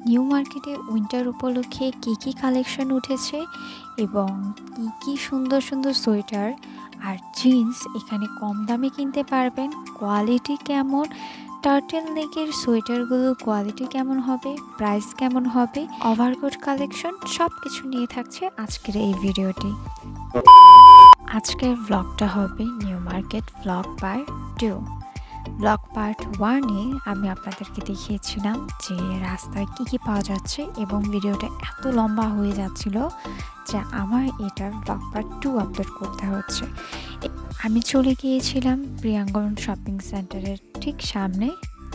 New মার্কেটে winter উপলক্ষে কী collection উঠেছে এবং কী সুন্দর সুন্দর সোয়েটার আর জিন্স এখানে কম দামে কিনতে পারবেন। কোয়ালিটি কেমন, টার্টেল নেকের সোয়েটারগুলোর কোয়ালিটি কেমন হবে, প্রাইস কেমন হবে, ওভারকোট কালেকশন সব কিছু নিয়ে থাকছে আজকের এই ভিডিওটি। আজকের ব্লগটা হবে new market blog part 2। Blog part 1-এ আমি আপনাদেরকে দেখিয়েছিলাম যে রাস্তায় কী পাওয়া যাচ্ছে এবং ভিডিওটা এত লম্বা হয়ে যাচ্ছিল যে আমার এটার ব্লগ পার্ট 2 আপলোড করতে হচ্ছে। আমি চলে গিয়েছিলাম প্রিয়াঙ্গন শপিং সেন্টারের ঠিক সামনে।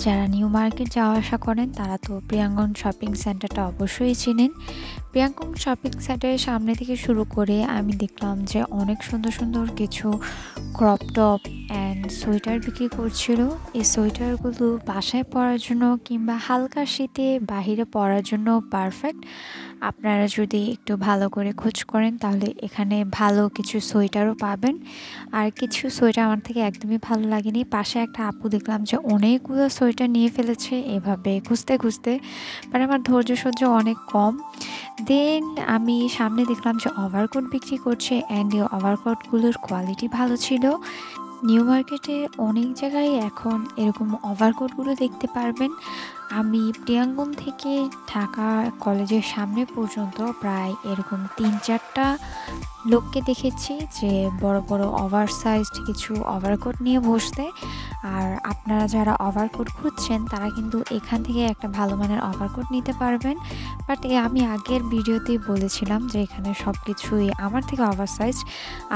যারা নিউ মার্কেট যাওয়া আসা করেন তারা তো প্রিয়াঙ্গন শপিং সেন্টারটা অবশ্যই চেনেন। প্রিয়াঙ্গন শপিং সেন্টারের সামনে থেকে শুরু করে আমি দেখলাম যে অনেক সুন্দর সুন্দর কিছু ক্রপ টপ অ্যান্ড সোয়েটার বিক্রি করছিল। এই সোয়েটারগুলো বাসায় পরার জন্য কিংবা হালকা শীতে বাহিরে পরার জন্য পারফেক্ট। আপনারা যদি একটু ভালো করে খোঁজ করেন তাহলে এখানে ভালো কিছু সোয়েটারও পাবেন। আর কিছু সোয়েটার আমার থেকে একদমই ভালো লাগেনি। পাশে একটা আপু দেখলাম যে অনেকগুলো সোয়েটার নিয়ে ফেলেছে এভাবে খুঁজতে খুঁজতে, বাট আমার ধৈর্য সহ্য অনেক কম। দেন আমি সামনে দেখলাম যে ওভারকোট বিক্রি করছে অ্যান্ড এই ওভারকোটগুলোর কোয়ালিটি ভালো ছিল। নিউ মার্কেটে অনেক জায়গায় এখন এরকম ওভারকোটগুলো দেখতে পারবেন। আমি প্রিয়াঙ্গন থেকে ঢাকা কলেজের সামনে পর্যন্ত প্রায় এরকম 3-4টা লোককে দেখেছি যে বড় বড় ওভার সাইজড কিছু ওভারকোট নিয়ে বসতে। আর আপনারা যারা ওভারকোট খুঁজছেন তারা কিন্তু এখান থেকে একটা ভালো মানের ওভারকোট নিতে পারবেন। বাট আমি আগের ভিডিওতেই বলেছিলাম যে এখানে সব কিছুই আমার থেকে ওভার সাইজ,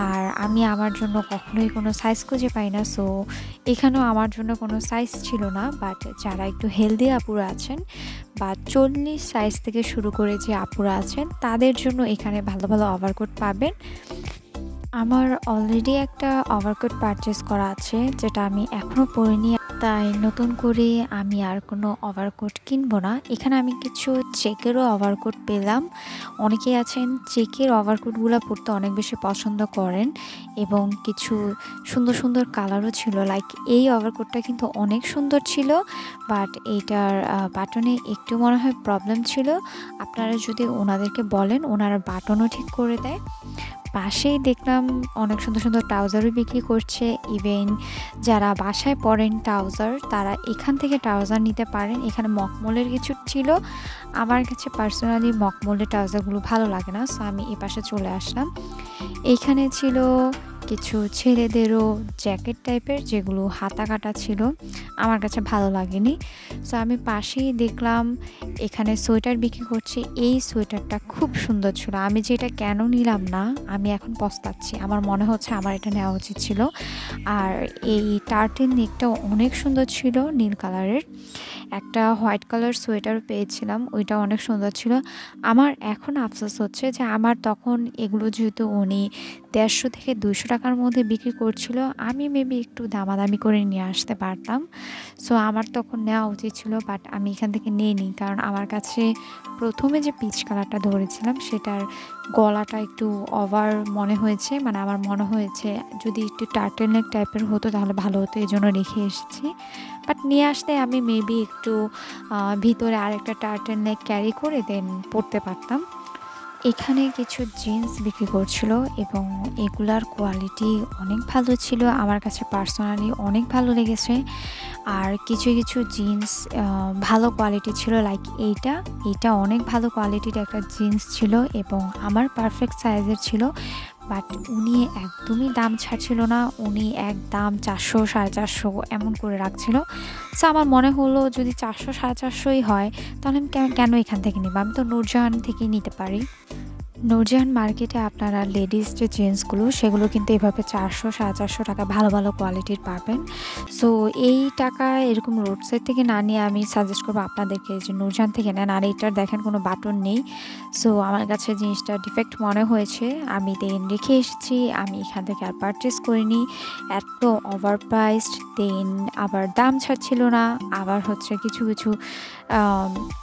আর আমি আমার জন্য কখনোই কোনো সাইজ খুঁজে পাই না। সো এখানেও আমার জন্য কোনো সাইজ ছিল না। বাট যারা একটু হেলদি আপুরা আছেন বা 40 সাইজ থেকে শুরু করে যে আপুরা আছেন তাদের জন্য এখানে ভালো ভালো ওভারকোট পাবেন। আমার অলরেডি একটা ওভারকোট পারচেস করা আছে যেটা আমি এখনও পরিনি, তাই নতুন করে আমি আর কোনো ওভারকোট কিনবো না। এখানে আমি কিছু চেকেরও ওভারকোট পেলাম। অনেকেই আছেন চেকের ওভারকোটগুলো পরতে অনেক বেশি পছন্দ করেন এবং কিছু সুন্দর সুন্দর কালারও ছিল। লাইক এই ওভারকোটটা কিন্তু অনেক সুন্দর ছিল, বাট এইটার বাটনে একটু মনে হয় প্রবলেম ছিল। আপনারা যদি ওনাদেরকে বলেন ওনারা বাটনও ঠিক করে দেয়। পাশেই দেখলাম অনেক সুন্দর সুন্দর ট্রাউজারও বিক্রি করছে। ইভেন যারা বাসায় পরেন ট্রাউজার তারা এখান থেকে ট্রাউজার নিতে পারেন। এখানে মখমলের কিছু ছিল, আমার কাছে পার্সোনালি মখমলের ট্রাউজারগুলো ভালো লাগে না, সো আমি এই পাশে চলে আসলাম। এইখানে ছিল কিছু ছেলেদেরও জ্যাকেট টাইপের যেগুলো হাতা কাটা ছিল, আমার কাছে ভালো লাগেনি। সো আমি পাশেই দেখলাম এখানে সোয়েটার বিক্রি করছে। এই সোয়েটারটা খুব সুন্দর ছিল, আমি যে এটা কেন নিলাম না আমি এখন পস্তাচ্ছি। আমার মনে হচ্ছে আমার এটা নেওয়া উচিত ছিল। আর এই টার্টেল নেকটাও অনেক সুন্দর ছিল, নীল কালারের। একটা হোয়াইট কালার সোয়েটার পেয়েছিলাম, ওইটা অনেক সুন্দর ছিল। আমার এখন আফসোস হচ্ছে যে আমার তখন এগুলো যেহেতু উনি 150 থেকে 200 টাকার মধ্যে বিক্রি করছিল, আমি মেবি একটু দামাদামি করে নিয়ে আসতে পারতাম। সো আমার তখন নেওয়া উচিত ছিল, বাট আমি এখান থেকে নিইনি। কারণ আমার কাছে প্রথমে যে পিচ কালারটা ধরেছিলাম সেটার গলাটা একটু ওভার মনে হয়েছে, মানে আমার মনে হয়েছে যদি একটু টার্টেল নেক টাইপের হতো তাহলে ভালো হতো, এই জন্য রেখে এসেছি। বাট নিয়ে আসলে আমি মেবি একটু ভিতরে আরেকটা টার্টেল নেক ক্যারি করে দেন পরতে পারতাম। এখানে কিছু জিন্স বিক্রি করছিল এবং এগুলার কোয়ালিটি অনেক ভালো ছিল, আমার কাছে পার্সোনালি অনেক ভালো লেগেছে। আর কিছু কিছু জিন্স ভালো কোয়ালিটি ছিল, লাইক এইটা অনেক ভালো কোয়ালিটির একটা জিন্স ছিল এবং আমার পারফেক্ট সাইজের ছিল। বাট উনি একদমই দাম ছাড়ছিল না, উনি একদম 400 450 এমন করে রাখছিল। সো আমার মনে হলো যদি 400 450ই হয় তাহলে আমি কেন এখান থেকে নিব, আমি তো নূরজাহান থেকেই নিতে পারি। নূরজাহান মার্কেটে আপনারা লেডিস যে জিন্সগুলো সেগুলো কিন্তু এভাবে 400 450 টাকা ভালো ভালো কোয়ালিটির পাবেন। সো এই টাকা এরকম রোড সাইড থেকে না নিয়ে আমি সাজেস্ট করবো আপনাদেরকে যে নূরজাহান থেকে নেন। আর এইটার দেখেন কোনো বাটন নেই, সো আমার কাছে জিনিসটা ডিফেক্ট মনে হয়েছে, আমি দেন রেখে এসেছি। আমি এখান থেকে আর পারচেস করিনি, এত ওভার প্রাইসড, দেন আবার দাম ছাড়ছিল না, আবার হচ্ছে কিছু কিছু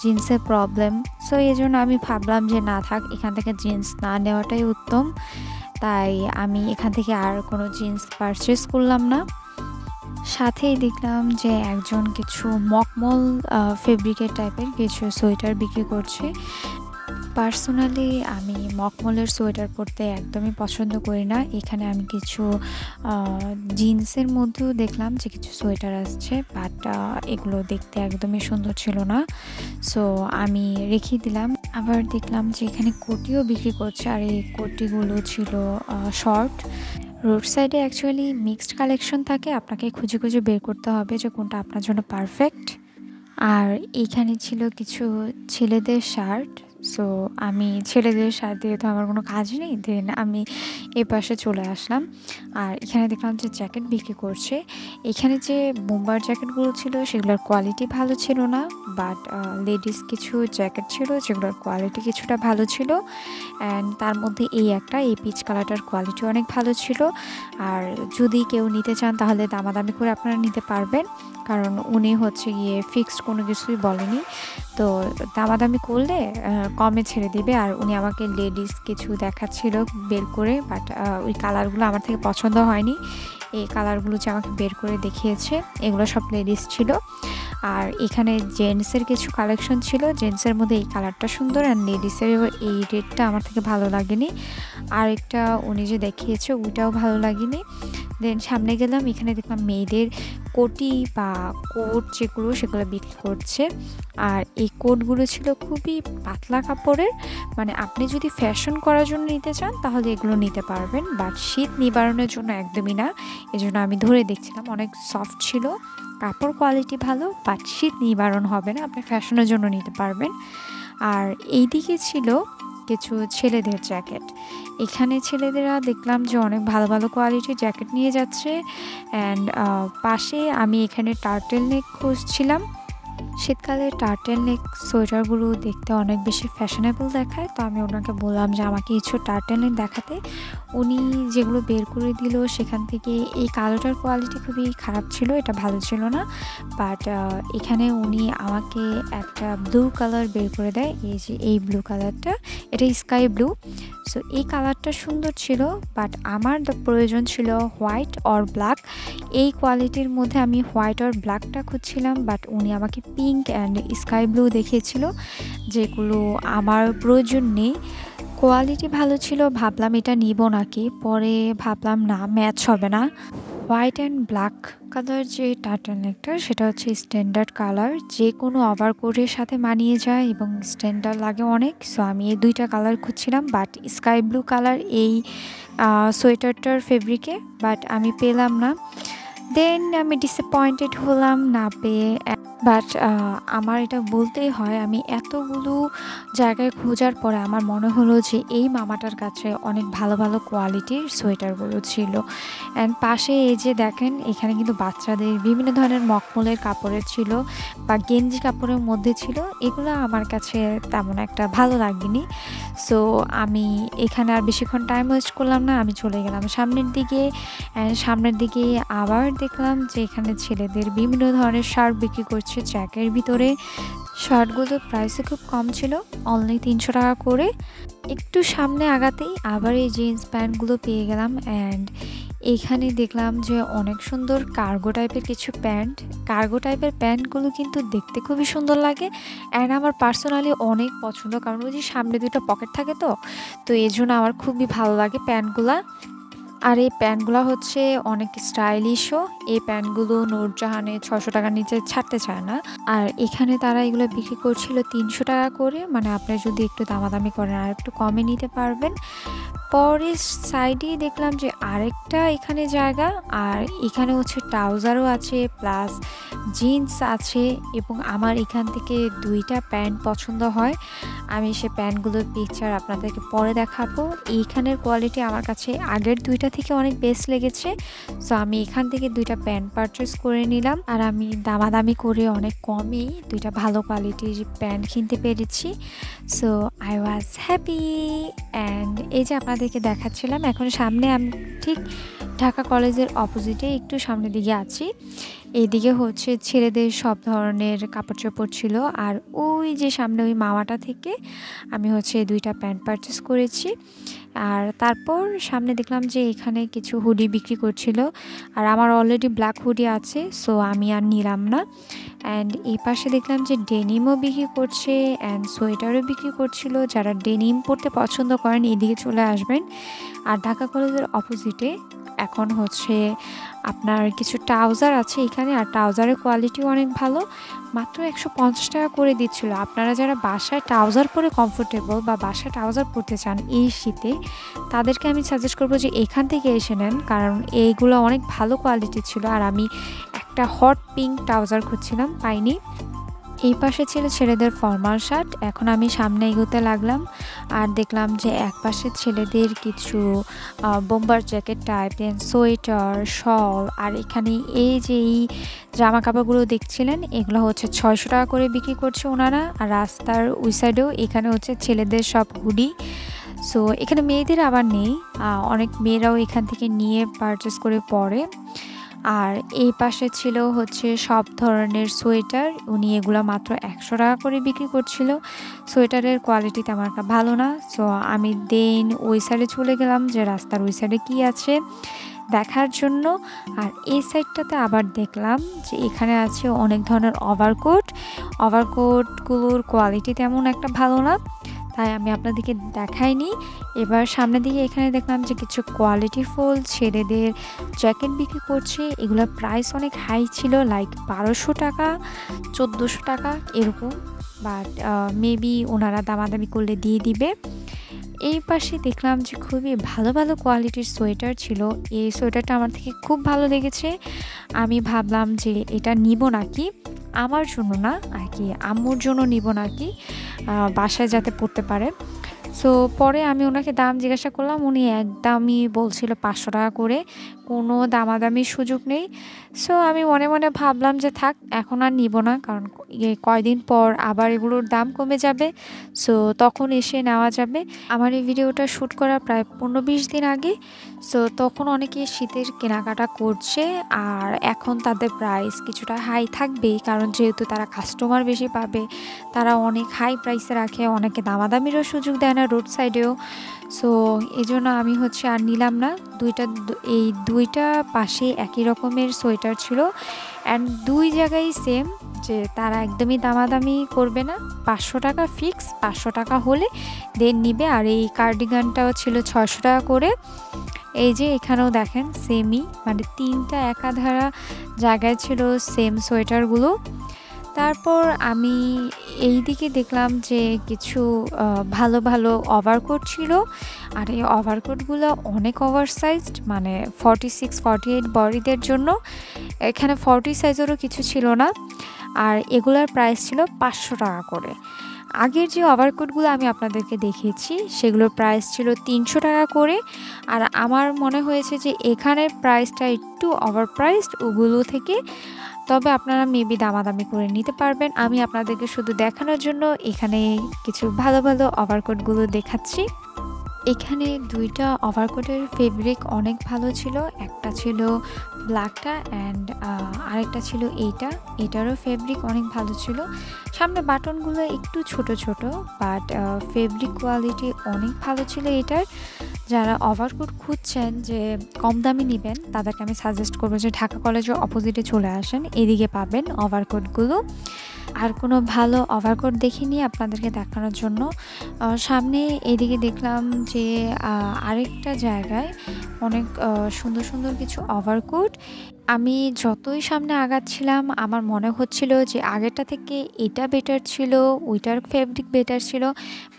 জিন্সের প্রবলেম। সো এই জন্য আমি ভাবলাম যে না থাক, এখান থেকে জিন্স না নেওয়াটাই উত্তম। তাই আমি এখান থেকে আর কোনো জিন্স পারচেস করলাম না। সাথেই দেখলাম যে একজন কিছু মকমল ফেব্রিকের টাইপের কিছু সোয়েটার বিক্রি করছে। পার্সোনালি আমি মকমলের সোয়েটার পরতে একদমই পছন্দ করি না। এখানে আমি কিছু জিন্সের মধ্যেও দেখলাম যে কিছু সোয়েটার আসছে, বাট এগুলো দেখতে একদমই সুন্দর ছিল না, সো আমি রেখে দিলাম। আবার দেখলাম যে এখানে কোটিও বিক্রি করছে, আর এই কোটিগুলো ছিল শর্ট। রোড সাইডে অ্যাকচুয়ালি মিক্সড কালেকশন থাকে, আপনাকে খুঁজে খুঁজে বের করতে হবে যে কোনটা আপনার জন্য পারফেক্ট। আর এইখানে ছিল কিছু ছেলেদের শার্ট, সো আমি ছেলেদের শার্ট দিয়ে তো আমার কোনো কাজ নেই, দেন আমি এই পাশে চলে আসলাম। আর এখানে দেখলাম যে জ্যাকেট বিক্রি করছে। এখানে যে বোম্বার জ্যাকেটগুলো ছিল সেগুলোর কোয়ালিটি ভালো ছিল না, বাট লেডিস কিছু জ্যাকেট ছিল যেগুলোর কোয়ালিটি কিছুটা ভালো ছিল। অ্যান্ড তার মধ্যে এই পিচ কালারটার কোয়ালিটি অনেক ভালো ছিল। আর যদি কেউ নিতে চান তাহলে দামাদামি করে আপনারা নিতে পারবেন, কারণ উনি হচ্ছে গিয়ে ফিক্সড কোনো কিছুই বলেনি, তো দামাদামি করলে কমে ছেড়ে দিবে। আর উনি আমাকে লেডিস কিছু দেখাচ্ছিল বের করে, বাট ওই কালারগুলো আমার থেকে পছন্দ হয়নি। এই কালারগুলো যে আমাকে বের করে দেখিয়েছে এগুলো সব লেডিস ছিল। আর এখানে জেন্টসের কিছু কালেকশন ছিল, জেন্টসের মধ্যে এই কালারটা সুন্দর, আর লেডিসের এই রেডটা আমার থেকে ভালো লাগেনি। আর একটা উনি যে দেখিয়েছে ওইটাও ভালো লাগেনি। দেন সামনে গেলাম, এখানে দেখলাম মেয়েদের কোটি বা কোট যেগুলো সেগুলো বিক্রি করছে। আর এই কোটগুলো ছিল খুবই পাতলা কাপড়ের, মানে আপনি যদি ফ্যাশন করার জন্য নিতে চান তাহলে এগুলো নিতে পারবেন, বাট শীত নিবারণের জন্য একদমই না। এজন্য আমি ধরে দেখছিলাম, অনেক সফট ছিল, কাপড় কোয়ালিটি ভালো, বাট শীত নিবারণ হবে না, আপনি ফ্যাশনের জন্য নিতে পারবেন। আর এইদিকে ছিল কিছু ছেলেদের জ্যাকেট। এখানে ছেলেদেরা দেখলাম যে অনেক ভালো ভালো কোয়ালিটির জ্যাকেট নিয়ে যাচ্ছে। অ্যান্ড পাশে আমি এখানে টার্টেল নেক খুঁজছিলাম। শীতকালে টার্টেল নেক সোয়েটারগুলো দেখতে অনেক বেশি ফ্যাশনেবল দেখায়, তো আমি ওনাকে বললাম যে আমাকে কিছু টার্টেল নেক দেখাতে। উনি যেগুলো বের করে দিল সেখান থেকে এই কালোটার কোয়ালিটি খুবই খারাপ ছিল, এটা ভালো ছিল না, বাট এখানে উনি আমাকে একটা ব্লু কালার বের করে দেয়। এই যে এই ব্লু কালারটা, এটা স্কাই ব্লু, সো এই কালারটা সুন্দর ছিল, বাট আমার প্রয়োজন ছিল হোয়াইট অর ব্ল্যাক। এই কোয়ালিটির মধ্যে আমি হোয়াইট অর ব্ল্যাকটা খুঁজছিলাম, বাট উনি আমাকে পিঙ্ক অ্যান্ড স্কাই ব্লু দেখিয়েছিল, যেগুলো আমার প্রয়োজন নেই। কোয়ালিটি ভালো ছিল, ভাবলাম এটা নিব নাকি, পরে ভাবলাম না, ম্যাচ হবে না। হোয়াইট অ্যান্ড ব্ল্যাক কালার যে টার্টল নেকটা সেটা হচ্ছে স্ট্যান্ডার্ড কালার, যে কোনো ওভারকোটের সাথে মানিয়ে যায় এবং স্ট্যান্ডার্ড লাগে অনেক, সো আমি এই দুইটা কালার খুঁজছিলাম, বাট স্কাই ব্লু কালার এই সোয়েটারটার ফেব্রিকে, বাট আমি পেলাম না। দেন আমি ডিসঅ্যাপয়েন্টেড হলাম না পেয়ে। বাট আমার এটা বলতেই হয়, আমি এতগুলো জায়গায় খোঁজার পরে আমার মনে হলো যে এই মামাটার কাছে অনেক ভালো ভালো কোয়ালিটির সোয়েটারগুলো ছিল। অ্যান্ড পাশে এই যে দেখেন, এখানে কিন্তু বাচ্চাদের বিভিন্ন ধরনের মখমলের কাপড়ের ছিল বা গেঞ্জি কাপড়ের মধ্যে ছিল, এগুলো আমার কাছে তেমন একটা ভালো লাগেনি। সো আমি এখানে আর বেশিক্ষণ টাইম ওয়েস্ট করলাম না, আমি চলে গেলাম সামনের দিকে। সামনের দিকে আবার দেখলাম যে এখানে ছেলেদের বিভিন্ন ধরনের শার্ট বিক্রি করছে জ্যাকের ভিতরে। শার্টগুলোর প্রাইসও খুব কম ছিল, অনলি 300 টাকা করে। একটু সামনে আগাতেই আবার এই জিন্স প্যান্টগুলো পেয়ে গেলাম। অ্যান্ড এখানে দেখলাম যে অনেক সুন্দর কার্গো টাইপের কিছু প্যান্ট। কার্গো টাইপের প্যান্টগুলো কিন্তু দেখতে খুবই সুন্দর লাগে, অ্যান্ড আমার পার্সোনালি অনেক পছন্দ, কারণ ওই যে সামনে দুটো পকেট থাকে, তো এই জন্য আমার খুবই ভালো লাগে প্যান্টগুলা। আর এই প্যান্টগুলো হচ্ছে অনেক স্টাইলিশও। এই প্যান্টগুলো নূরজাহানে 600 টাকার নিচে ছাড়তে চায় না। আর এখানে তারা এগুলো বিক্রি করছিল 300 টাকা করে, মানে আপনি যদি একটু দামাদামি করেন আর একটু কমে নিতে পারবেন। পরের সাইডেই দেখলাম যে আরেকটা এখানে জায়গা, আর এখানে হচ্ছে ট্রাউজারও আছে প্লাস জিন্স আছে, এবং আমার এখান থেকে দুইটা প্যান্ট পছন্দ হয়। আমি সে প্যান্টগুলোর পিকচার আপনাদেরকে পরে দেখাবো। এইখানের কোয়ালিটি আমার কাছে আগের দুইটা থেকে অনেক বেস্ট লেগেছে, সো আমি এখান থেকে দুইটা প্যান্ট পারচেস করে নিলাম। আর আমি দামাদামি করে অনেক কমেই দুইটা ভালো কোয়ালিটির প্যান্ট কিনতে পেরেছি, so I was happy. And এই যে আপনাদেরকে দেখাচ্ছিলাম, এখন সামনে আমি ঠিক ঢাকা কলেজের অপোজিটে একটু সামনের দিকে আছি। এইদিকে হচ্ছে ছেলেদের সব ধরনের কাপড় চোপড় ছিল, আর ওই যে সামনে ওই মামাটা থেকে আমি হচ্ছে দুইটা প্যান্ট পারচেস করেছি। আর তারপর সামনে দেখলাম যে এখানে কিছু হুডি বিক্রি করছিল, আর আমার অলরেডি ব্ল্যাক হুডি আছে, সো আমি আর নিলাম না। অ্যান্ড এই পাশে দেখলাম যে ডেনিমও বিক্রি করছে অ্যান্ড সোয়েটারও বিক্রি করছিল। যারা ডেনিম পরতে পছন্দ করেন এদিকে চলে আসবেন। আর ঢাকা কলেজের অপোজিটে এখন হচ্ছে আপনার কিছু ট্রাউজার আছে এখানে, আর ট্রাউজারের কোয়ালিটিও অনেক ভালো। মাত্র 150 টাকা করে দিচ্ছিল। আপনারা যারা বাসায় ট্রাউজার পরে কমফোর্টেবল বা বাসায় ট্রাউজার পরতে চান এই শীতে, তাদেরকে আমি সাজেস্ট করবো যে এখান থেকে এসে নেন, কারণ এইগুলো অনেক ভালো কোয়ালিটি ছিল। আর আমি একটা হট পিঙ্ক ট্রাউজার খুঁজছিলাম, পাইনি। এই পাশে ছিল ছেলেদের ফর্মাল শার্ট। এখন আমি সামনে এগোতে লাগলাম আর দেখলাম যে এক পাশে ছেলেদের কিছু বোম্বার জ্যাকেট টাইপ, দেন সোয়েটার, শল। আর এখানে এই যে এই জামা কাপড়গুলো দেখছিলেন, এগুলো হচ্ছে 600 টাকা করে বিক্রি করছে ওনারা। আর রাস্তার ওই সাইডেও এখানে হচ্ছে ছেলেদের সব হুডি। সো এখানে মেয়েদের আবার নেই, অনেক মেয়েরাও এখান থেকে নিয়ে পারচেস করে পরে। আর এই পাশে ছিল হচ্ছে সব ধরনের সোয়েটার, উনি এগুলো মাত্র 100 টাকা করে বিক্রি করছিল। সোয়েটারের কোয়ালিটি তেমন একটা ভালো না, সো আমি দেন ওই সাইডে চলে গেলাম যে রাস্তার ওই সাইডে কী আছে দেখার জন্য। আর এই সাইডটাতে আবার দেখলাম যে এখানে আছে অনেক ধরনের ওভারকোটগুলোর কোয়ালিটি তেমন একটা ভালো না, তাই আমি আপনাদেরকে দেখাইনি। এবার সামনের দিকে এখানে দেখলাম যে কিছু কোয়ালিটিফুল ছেলেদের জ্যাকেট বিক্রি করছে। এগুলোর প্রাইস অনেক হাই ছিল, লাইক 1200 টাকা, 1400 টাকা এরকম। বাট মেবি ওনারা দামাদামি করলে দিয়ে দিবে। এই পাশে দেখলাম যে খুবই ভালো ভালো কোয়ালিটির সোয়েটার ছিল। এই সোয়েটারটা আমার থেকে খুব ভালো লেগেছে। আমি ভাবলাম যে এটা নিব নাকি, আমার জন্য না আর কি, আম্মুর জন্য নিব নাকি, বাসায় যাতে পড়তে পারে। সো পরে আমি ওনাকে দাম জিজ্ঞাসা করলাম, উনি একদমই বলছিল 500 টাকা করে, কোনো দামাদামির সুযোগ নেই। সো আমি মনে মনে ভাবলাম যে থাক, এখন আর নিব না, কারণ কয়দিন পর আবার এগুলোর দাম কমে যাবে, সো তখন এসে নেওয়া যাবে। আমার এই ভিডিওটা শ্যুট করা প্রায় 15-20 দিন আগে, সো তখন অনেকে শীতের কেনাকাটা করছে। আর এখন তাদের প্রাইস কিছুটা হাই থাকবেই, কারণ যেহেতু তারা কাস্টমার বেশি পাবে, তারা অনেক হাই প্রাইসে রাখে, অনেকে দামাদামিরও সুযোগ দেয় না রোড সাইডেও। সো এই জন্য আমি হচ্ছে আর নিলাম না। এই দুইটা পাশে একই রকমের সোয়েটার ছিল অ্যান্ড দুই জায়গায় সেম, যে তারা একদমই দামাদামি করবে না, 500 টাকা ফিক্স, 500 টাকা হলে দেন নিবে। আর এই কার্ডিগানটাও ছিল 600 টাকা করে। এই যে এখানেও দেখেন সেমই, মানে তিনটা একাধারা জায়গায় ছিল সেম সোয়েটারগুলো। তারপর আমি এই দিকে দেখলাম যে কিছু ভালো ভালো ওভারকোট ছিল। আর এই ওভারকোটগুলো অনেক ওভার সাইজড, মানে 46-48 বডিদের জন্য। এখানে 40 সাইজেরও কিছু ছিল না। আর এগুলার প্রাইস ছিল 500 টাকা করে। আগের যে ওভারকোটগুলো আমি আপনাদেরকে দেখিয়েছি সেগুলোর প্রাইস ছিল 300 টাকা করে। আর আমার মনে হয়েছে যে এখানের প্রাইসটা একটু ওভার প্রাইসড ওগুলো থেকে, তবে আপনারা মেবি দামাদামি করে নিতে পারবেন। আমি আপনাদেরকে শুধু দেখানোর জন্য এখানে কিছু ভালো ভালো ওভারকোটগুলো দেখাচ্ছি। এখানে দুইটা ওভারকোটের ফেব্রিক অনেক ভালো ছিল, একটা ছিল ব্ল্যাকটা অ্যান্ড আরেকটা ছিল এটারও ফেব্রিক অনেক ভালো ছিল। সামনে বাটনগুলো একটু ছোট ছোট, বাট ফেব্রিক কোয়ালিটি অনেক ভালো ছিল এটার। যারা ওভারকোট খুঁজছেন যে কম দামি নেবেন, তাদেরকে আমি সাজেস্ট করবো যে ঢাকা কলেজের অপোজিটে চলে আসেন, এদিকে পাবেন ওভারকোটগুলো। আর কোনো ভালো ওভারকোট দেখিনি আপনাদেরকে দেখানোর জন্য। সামনে এদিকে দেখলাম যে আরেকটা জায়গায় অনেক সুন্দর সুন্দর কিছু ওভারকোট। আমি যতই সামনে আগাচ্ছিলাম আমার মনে হচ্ছিল যে আগেরটা থেকে এটা বেটার ছিল, ওইটার ফেব্রিক বেটার ছিল।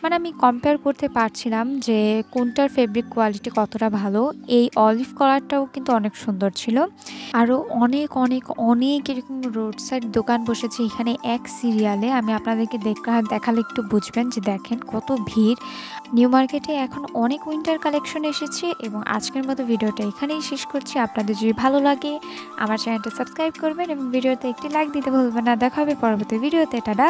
মানে আমি কম্পেয়ার করতে পারছিলাম যে কোনটার ফেব্রিক কোয়ালিটি কতটা ভালো। এই অলিভ কালারটাও কিন্তু অনেক সুন্দর ছিল। আরও অনেক অনেক অনেক এরকম রোড সাইড দোকান বসেছে এখানে এক সিরিয়ালে। আমি আপনাদেরকে দেখালে একটু বুঝবেন যে দেখেন কত ভিড়। নিউ মার্কেটে এখন অনেক উইন্টার কালেকশন এসেছে। এবং আজকের মতো ভিডিওটা এখানেই শেষ করছি। আপনাদের যদি ভালো লাগে আমার চ্যানেলটা সাবস্ক্রাইব করবেন এবং ভিডিওতে একটি লাইক দিতে ভুলবেন না। দেখা হবে পরবর্তী ভিডিওতে। টাটা।